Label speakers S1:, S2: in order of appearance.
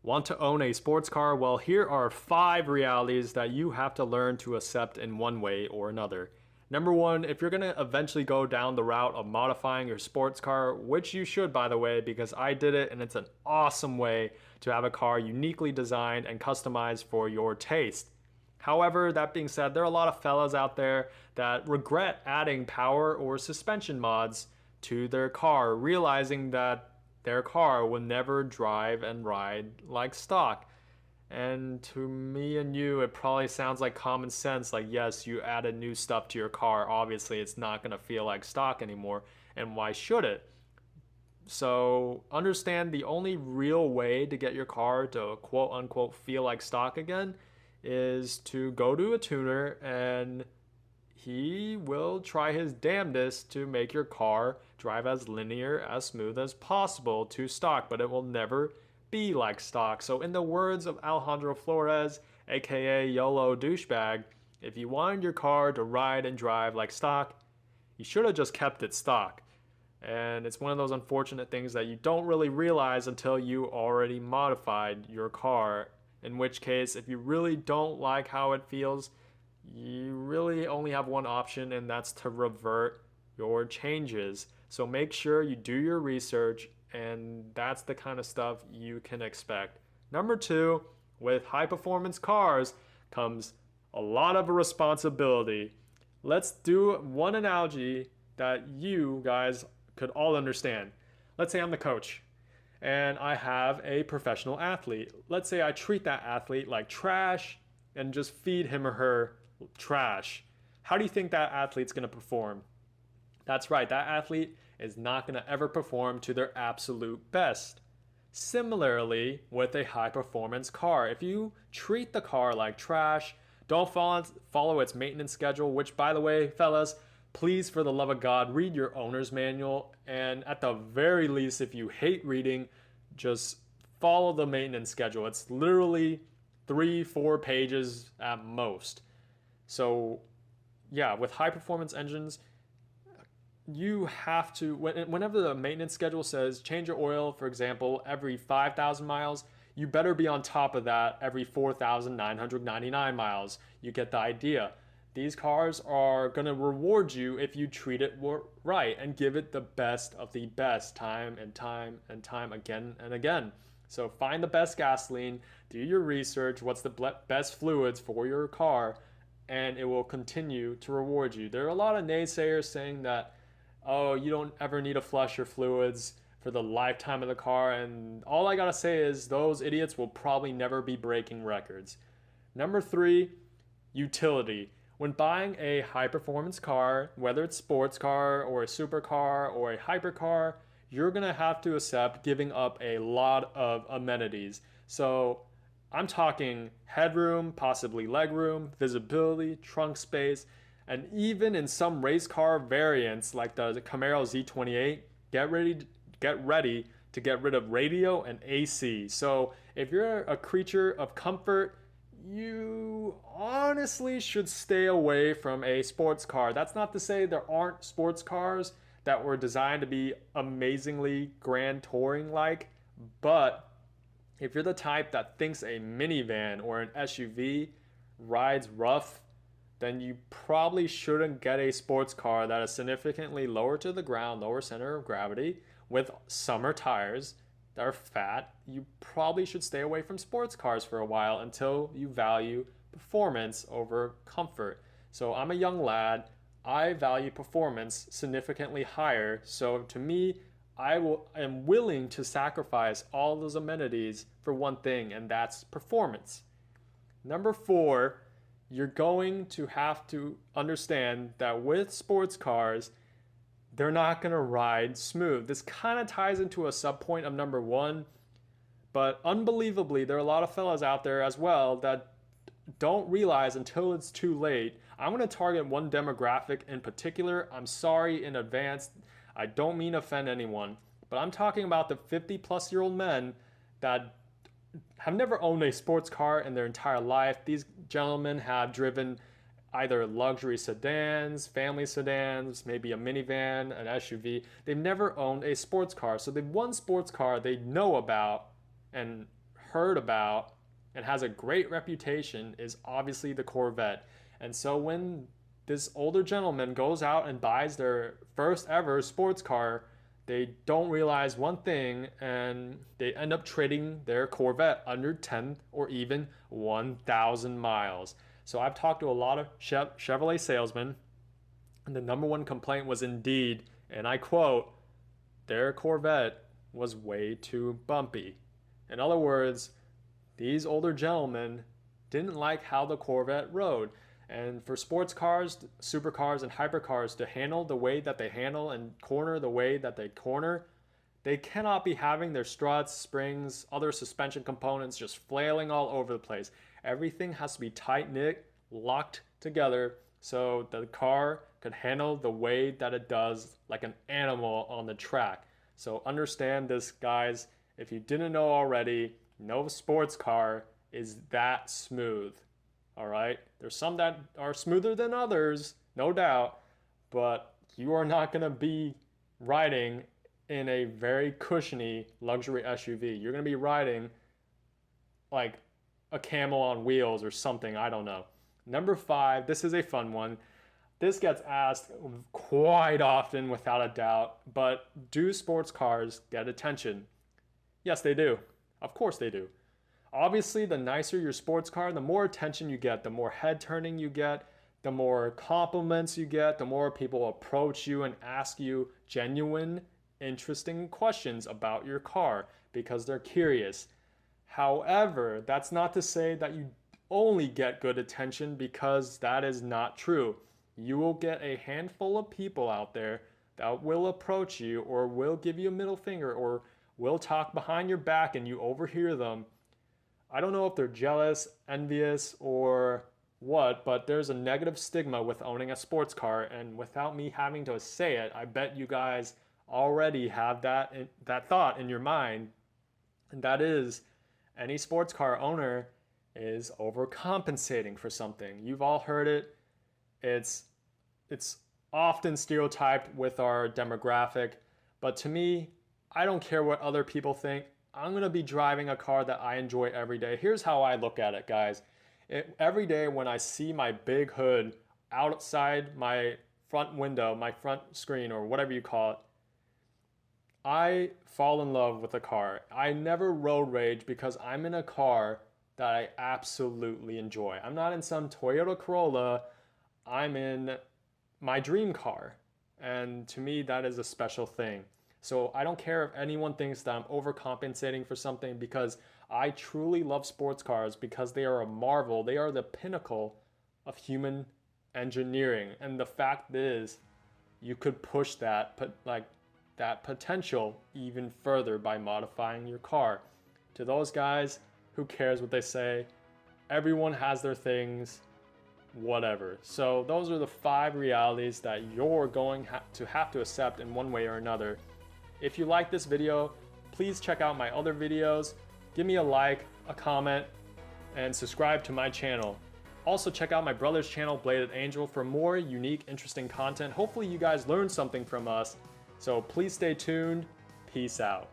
S1: Want to own a sports car? Well, here are 5 realities that you have to learn to accept in one way or another. Number one, if you're going to eventually go down the route of modifying your sports car, which you should, by the way, because I did it and it's an awesome way to have a car uniquely designed and customized for your taste. However, that being said, there are a lot of fellas out there that regret adding power or suspension mods to their car, realizing that their car will never drive and ride like stock. And to me and you, it probably sounds like common sense. Like, yes, you added new stuff to your car. Obviously, it's not going to feel like stock anymore. And why should it? So, understand the only real way to get your car to quote unquote feel like stock again is to go to a tuner and he will try his damnedest to make your car drive as linear, as smooth as possible to stock, but it will never be like stock. So, in the words of Alejandro Flores, aka YOLO Douchebag, if you wanted your car to ride and drive like stock, you should have just kept it stock. And it's one of those unfortunate things that you don't really realize until you already modified your car. In which case, if you really don't like how it feels, you really only have one option, and that's to revert your changes. So make sure you do your research, and that's the kind of stuff you can expect. Number two, with high performance cars comes a lot of responsibility. Let's do one analogy that you guys could all understand. Let's say I'm the coach and I have a professional athlete. Let's say I treat that athlete like trash and just feed him or her trash. How do you think that athlete's going to perform? That's right, that athlete is not going to ever perform to their absolute best. Similarly, with a high performance car, if you treat the car like trash, don't follow its maintenance schedule, which, by the way, fellas, please, for the love of God, read your owner's manual. And at the very least, if you hate reading, just follow the maintenance schedule. It's literally 3-4 pages at most. So, yeah, with high performance engines, you have to, whenever the maintenance schedule says change your oil, for example, every 5,000 miles, you better be on top of that every 4,999 miles. You get the idea. These cars are going to reward you if you treat it right and give it the best of the best time and time and time again and again. So find the best gasoline, do your research, what's the best fluids for your car, and it will continue to reward you. There are a lot of naysayers saying that, oh, you don't ever need to flush your fluids for the lifetime of the car, and all I gotta say is those idiots will probably never be breaking records. Number three, utility. When buying a high performance car, whether it's sports car or a supercar or a hypercar, you're gonna have to accept giving up a lot of amenities. So I'm talking headroom, possibly legroom, visibility, trunk space, and even in some race car variants like the Camaro Z28, get ready to get rid of radio and AC. So if you're a creature of comfort, you honestly should stay away from a sports car. That's not to say there aren't sports cars that were designed to be amazingly grand touring like, but if you're the type that thinks a minivan or an SUV rides rough, then you probably shouldn't get a sports car that is significantly lower to the ground, lower center of gravity, with summer tires that are fat. You probably should stay away from sports cars for a while until you value performance over comfort. So I'm a young lad. I value performance significantly higher. So to me, am willing to sacrifice all those amenities for one thing, and that's performance. Number four, you're going to have to understand that with sports cars, they're not going to ride smooth. This kind of ties into a subpoint of number one, but unbelievably, there are a lot of fellas out there as well that don't realize until it's too late. I'm going to target one demographic in particular. I'm sorry in advance. I don't mean to offend anyone, but I'm talking about the 50-plus-year-old men that have never owned a sports car in their entire life. These gentlemen have driven either luxury sedans, family sedans, maybe a minivan, an SUV. They've never owned a sports car. So they've one sports car they know about and heard about and has a great reputation is obviously the Corvette. And so when this older gentleman goes out and buys their first ever sports car, they don't realize one thing and they end up trading their Corvette under 10 or even 1,000 miles. So I've talked to a lot of Chevrolet salesmen, and the number one complaint was indeed, and I quote, their Corvette was way too bumpy. In other words, these older gentlemen didn't like how the Corvette rode. And for sports cars, supercars, and hypercars to handle the way that they handle and corner the way that they corner, they cannot be having their struts, springs, other suspension components just flailing all over the place. Everything has to be tight-knit, locked together, so the car could handle the way that it does like an animal on the track. So understand this, guys. If you didn't know already, no sports car is that smooth. All right, there's some that are smoother than others, no doubt, but you are not going to be riding in a very cushiony luxury SUV. You're going to be riding like a camel on wheels or something, I don't know. Number 5, this is a fun one. This gets asked quite often without a doubt, but do sports cars get attention? Yes, they do. Of course they do. Obviously, the nicer your sports car, the more attention you get, the more head turning you get, the more compliments you get, the more people approach you and ask you genuine, interesting questions about your car because they're curious. However, that's not to say that you only get good attention, because that is not true. You will get a handful of people out there that will approach you or will give you a middle finger or will talk behind your back and you overhear them. I don't know if they're jealous, envious, or what, but there's a negative stigma with owning a sports car, and without me having to say it, I bet you guys already have that thought in your mind, and that is, any sports car owner is overcompensating for something. You've all heard it. It's often stereotyped with our demographic, but to me, I don't care what other people think. I'm going to be driving a car that I enjoy every day. Here's how I look at it, guys. Every day when I see my big hood outside my front window, my front screen, or whatever you call it, I fall in love with the car. I never road rage because I'm in a car that I absolutely enjoy. I'm not in some Toyota Corolla. I'm in my dream car. And to me, that is a special thing. So I don't care if anyone thinks that I'm overcompensating for something, because I truly love sports cars because they are a marvel. They are the pinnacle of human engineering. And the fact is, you could push that potential even further by modifying your car. To those guys, who cares what they say? Everyone has their things, whatever. So those are the 5 realities that you're going to have to accept in one way or another. If you like this video, please check out my other videos. Give me a like, a comment, and subscribe to my channel. Also check out my brother's channel, Bladed Angel, for more unique, interesting content. Hopefully you guys learned something from us. So please stay tuned. Peace out.